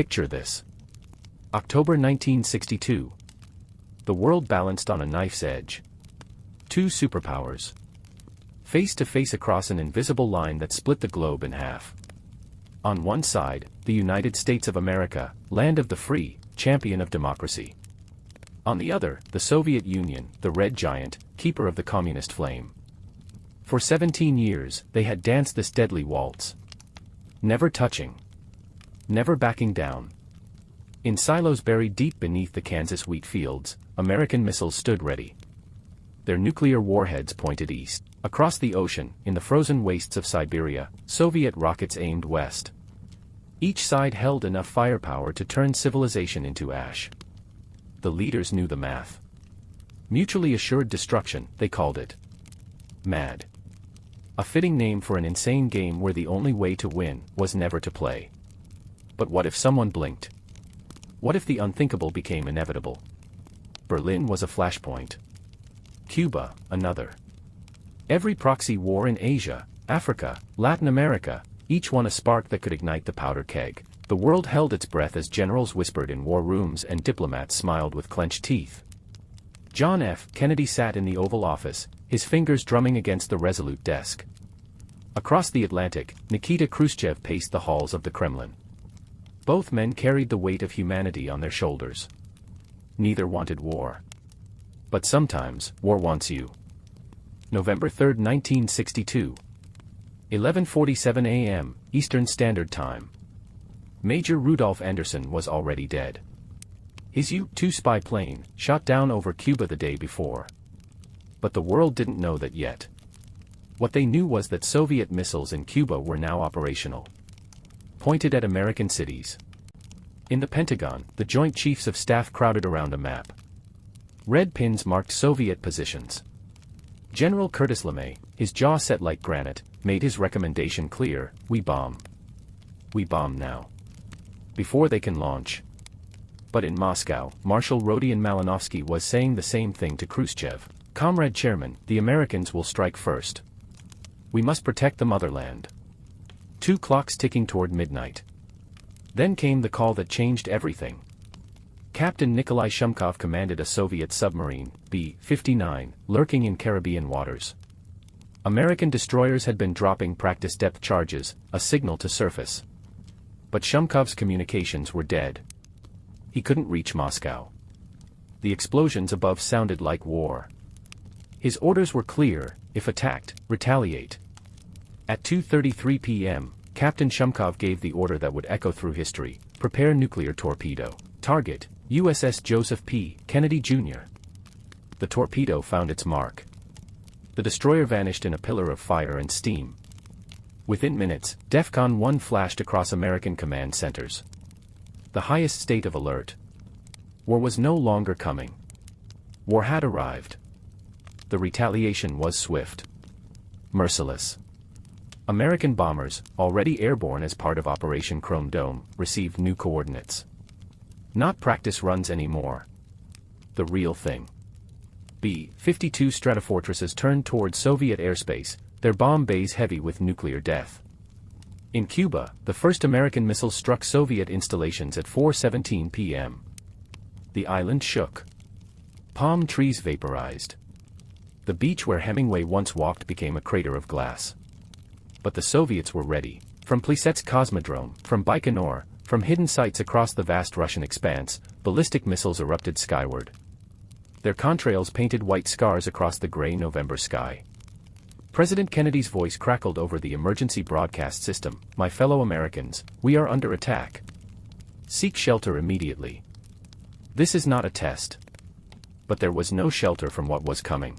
Picture this. October 1962. The world balanced on a knife's edge. Two superpowers. Face to face across an invisible line that split the globe in half. On one side, the United States of America, land of the free, champion of democracy. On the other, the Soviet Union, the red giant, keeper of the communist flame. For 17 years, they had danced this deadly waltz. Never touching. Never backing down. In silos buried deep beneath the Kansas wheat fields, American missiles stood ready. Their nuclear warheads pointed east. Across the ocean, in the frozen wastes of Siberia, Soviet rockets aimed west. Each side held enough firepower to turn civilization into ash. The leaders knew the math. Mutually assured destruction, they called it. MAD. A fitting name for an insane game where the only way to win was never to play. But what if someone blinked? What if the unthinkable became inevitable? Berlin was a flashpoint. Cuba, another. Every proxy war in Asia, Africa, Latin America, each one a spark that could ignite the powder keg. The world held its breath as generals whispered in war rooms and diplomats smiled with clenched teeth. John F. Kennedy sat in the Oval Office, his fingers drumming against the resolute desk. Across the Atlantic, Nikita Khrushchev paced the halls of the Kremlin. Both men carried the weight of humanity on their shoulders. Neither wanted war. But sometimes, war wants you. November 3, 1962. 11:47 a.m., Eastern Standard Time. Major Rudolf Anderson was already dead. His U-2 spy plane, shot down over Cuba the day before. But the world didn't know that yet. What they knew was that Soviet missiles in Cuba were now operational. Pointed at American cities. In the Pentagon, the Joint Chiefs of Staff crowded around a map. Red pins marked Soviet positions. General Curtis LeMay, his jaw set like granite, made his recommendation clear: we bomb. We bomb now. Before they can launch. But in Moscow, Marshal Rodion Malinowski was saying the same thing to Khrushchev. Comrade Chairman, the Americans will strike first. We must protect the motherland. 2 clocks ticking toward midnight. Then came the call that changed everything. Captain Nikolai Shumkov commanded a Soviet submarine, B-59, lurking in Caribbean waters. American destroyers had been dropping practice depth charges, a signal to surface. But Shumkov's communications were dead. He couldn't reach Moscow. The explosions above sounded like war. His orders were clear: if attacked, retaliate. At 2:33 p.m., Captain Shumkov gave the order that would echo through history: prepare nuclear torpedo. Target, USS Joseph P. Kennedy, Jr. The torpedo found its mark. The destroyer vanished in a pillar of fire and steam. Within minutes, DEFCON 1 flashed across American command centers. The highest state of alert. War was no longer coming. War had arrived. The retaliation was swift. Merciless. American bombers, already airborne as part of Operation Chrome Dome, received new coordinates. Not practice runs anymore. The real thing. B-52 Stratofortresses turned toward Soviet airspace, their bomb bays heavy with nuclear death. In Cuba, the first American missiles struck Soviet installations at 4:17 p.m. The island shook. Palm trees vaporized. The beach where Hemingway once walked became a crater of glass. But the Soviets were ready. From Plesetsk Cosmodrome, from Baikonur, from hidden sites across the vast Russian expanse, ballistic missiles erupted skyward. Their contrails painted white scars across the gray November sky. President Kennedy's voice crackled over the emergency broadcast system: my fellow Americans, we are under attack. Seek shelter immediately. This is not a test. But there was no shelter from what was coming.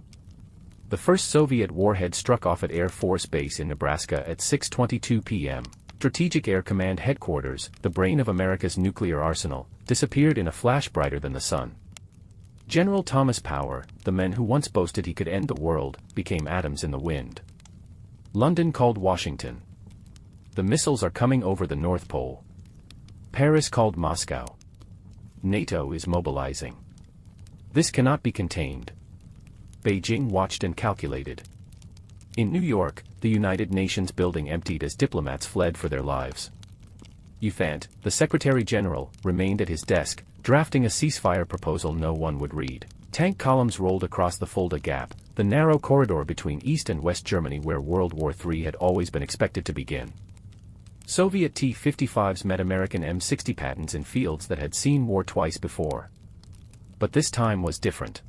The first Soviet warhead struck off at Air Force Base in Nebraska at 6:22 p.m. Strategic Air Command Headquarters, the brain of America's nuclear arsenal, disappeared in a flash brighter than the sun. General Thomas Power, the man who once boasted he could end the world, became atoms in the wind. London called Washington. The missiles are coming over the North Pole. Paris called Moscow. NATO is mobilizing. This cannot be contained. Beijing watched and calculated. In New York, the United Nations building emptied as diplomats fled for their lives. Thant, the Secretary-General, remained at his desk, drafting a ceasefire proposal no one would read. Tank columns rolled across the Fulda Gap, the narrow corridor between East and West Germany where World War III had always been expected to begin. Soviet T-55s met American M60 Pattons in fields that had seen war twice before. But this time was different.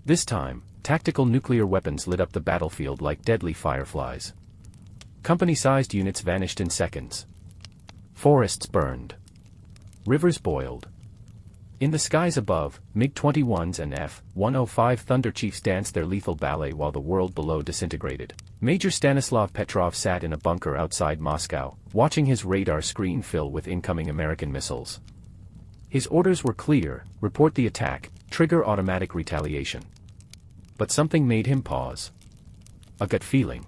This time, tactical nuclear weapons lit up the battlefield like deadly fireflies. Company-sized units vanished in seconds. Forests burned. Rivers boiled. In the skies above, MiG-21s and F-105 Thunder Chiefs danced their lethal ballet while the world below disintegrated. Major Stanislav Petrov sat in a bunker outside Moscow, watching his radar screen fill with incoming American missiles. His orders were clear: report the attack, trigger automatic retaliation. But something made him pause. A gut feeling.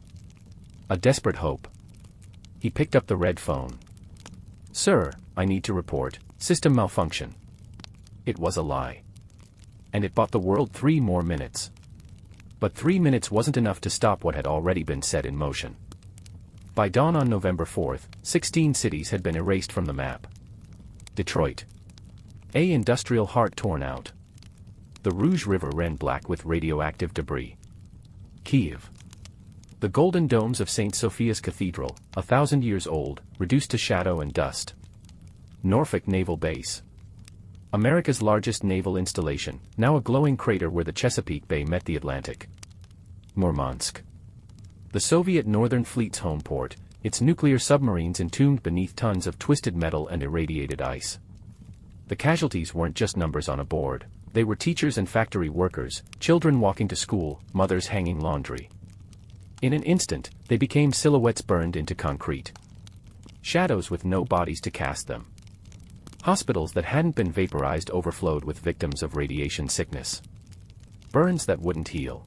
A desperate hope. He picked up the red phone. "Sir, I need to report system malfunction." It was a lie. And it bought the world 3 more minutes. But 3 minutes wasn't enough to stop what had already been set in motion. By dawn on November 4th, 16 cities had been erased from the map. Detroit. A industrial heart torn out. The Rouge River ran black with radioactive debris. Kiev. The golden domes of St. Sophia's Cathedral, 1,000 years old, reduced to shadow and dust. Norfolk Naval Base. America's largest naval installation, now a glowing crater where the Chesapeake Bay met the Atlantic. Murmansk. The Soviet Northern Fleet's home port, its nuclear submarines entombed beneath tons of twisted metal and irradiated ice. The casualties weren't just numbers on a board, they were teachers and factory workers, children walking to school, mothers hanging laundry. In an instant, they became silhouettes burned into concrete. Shadows with no bodies to cast them. Hospitals that hadn't been vaporized overflowed with victims of radiation sickness. Burns that wouldn't heal.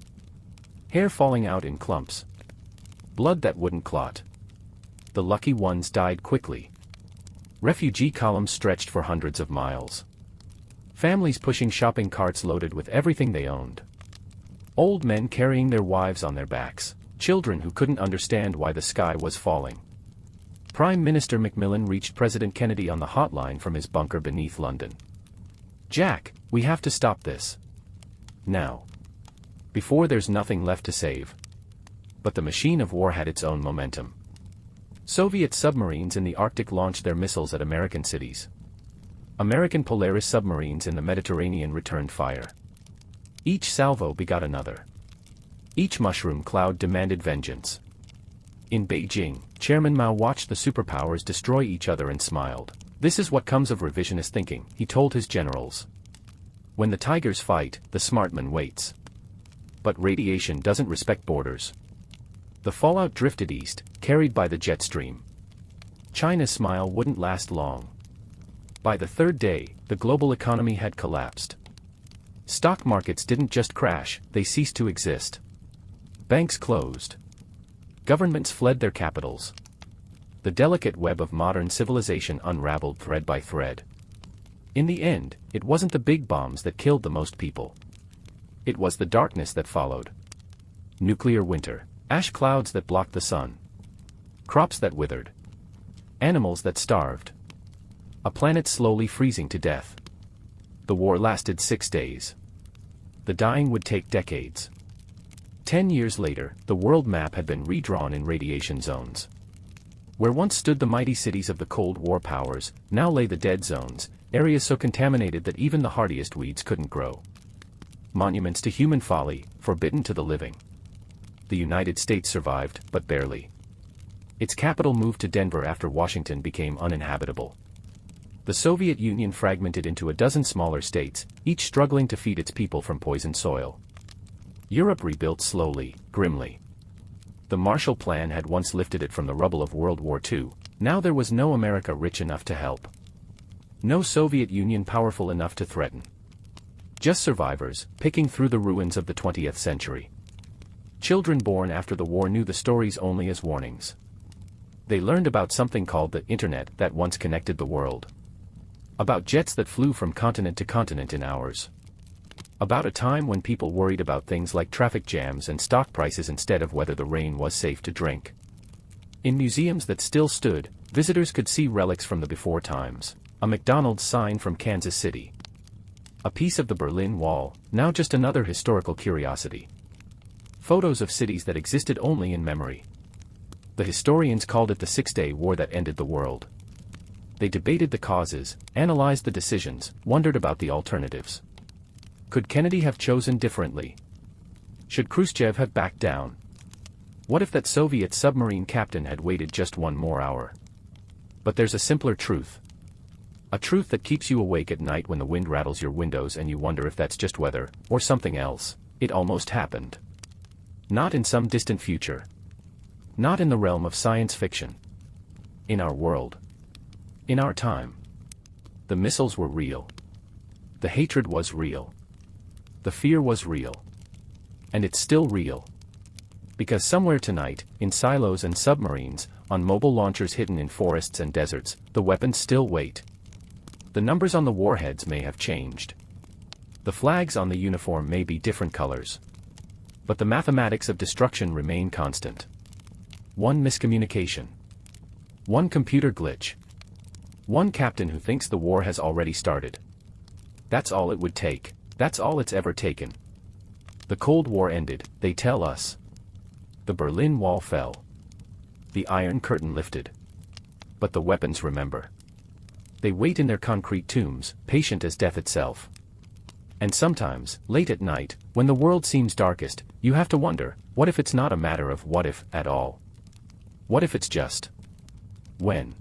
Hair falling out in clumps. Blood that wouldn't clot. The lucky ones died quickly. Refugee columns stretched for hundreds of miles. Families pushing shopping carts loaded with everything they owned. Old men carrying their wives on their backs. Children who couldn't understand why the sky was falling. Prime Minister Macmillan reached President Kennedy on the hotline from his bunker beneath London. "Jack, we have to stop this. Now. Before there's nothing left to save." But the machine of war had its own momentum. Soviet submarines in the Arctic launched their missiles at American cities. American Polaris submarines in the Mediterranean returned fire. Each salvo begot another. Each mushroom cloud demanded vengeance. In Beijing, Chairman Mao watched the superpowers destroy each other and smiled. "This is what comes of revisionist thinking," he told his generals. "When the tigers fight, the smart man waits." But radiation doesn't respect borders. The fallout drifted east, carried by the jet stream. China's smile wouldn't last long. By the third day, the global economy had collapsed. Stock markets didn't just crash, they ceased to exist. Banks closed. Governments fled their capitals. The delicate web of modern civilization unraveled thread by thread. In the end, it wasn't the big bombs that killed the most people. It was the darkness that followed. Nuclear winter, ash clouds that blocked the sun. Crops that withered. Animals that starved. A planet slowly freezing to death. The war lasted 6 days. The dying would take decades. 10 years later, the world map had been redrawn in radiation zones. Where once stood the mighty cities of the Cold War powers, now lay the dead zones, areas so contaminated that even the hardiest weeds couldn't grow. Monuments to human folly, forbidden to the living. The United States survived, but barely. Its capital moved to Denver after Washington became uninhabitable. The Soviet Union fragmented into a dozen smaller states, each struggling to feed its people from poisoned soil. Europe rebuilt slowly, grimly. The Marshall Plan had once lifted it from the rubble of World War II, now there was no America rich enough to help. No Soviet Union powerful enough to threaten. Just survivors, picking through the ruins of the 20th century. Children born after the war knew the stories only as warnings. They learned about something called the Internet that once connected the world. About jets that flew from continent to continent in hours. About a time when people worried about things like traffic jams and stock prices instead of whether the rain was safe to drink. In museums that still stood, visitors could see relics from the before times. A McDonald's sign from Kansas City. A piece of the Berlin Wall, now just another historical curiosity. Photos of cities that existed only in memory. The historians called it the Six-Day War that ended the world. They debated the causes, analyzed the decisions, wondered about the alternatives. Could Kennedy have chosen differently? Should Khrushchev have backed down? What if that Soviet submarine captain had waited just one more hour? But there's a simpler truth. A truth that keeps you awake at night when the wind rattles your windows and you wonder if that's just weather, or something else. It almost happened. Not in some distant future. Not in the realm of science fiction. In our world. In our time. The missiles were real. The hatred was real. The fear was real. And it's still real. Because somewhere tonight, in silos and submarines, on mobile launchers hidden in forests and deserts, the weapons still wait. The numbers on the warheads may have changed. The flags on the uniform may be different colors. But the mathematics of destruction remain constant. One miscommunication. One computer glitch. One captain who thinks the war has already started. That's all it would take. That's all it's ever taken. The Cold War ended, they tell us. The Berlin Wall fell. The Iron Curtain lifted. But the weapons remember. They wait in their concrete tombs, patient as death itself. And sometimes, late at night, when the world seems darkest, you have to wonder, what if it's not a matter of what if, at all? What if it's just when?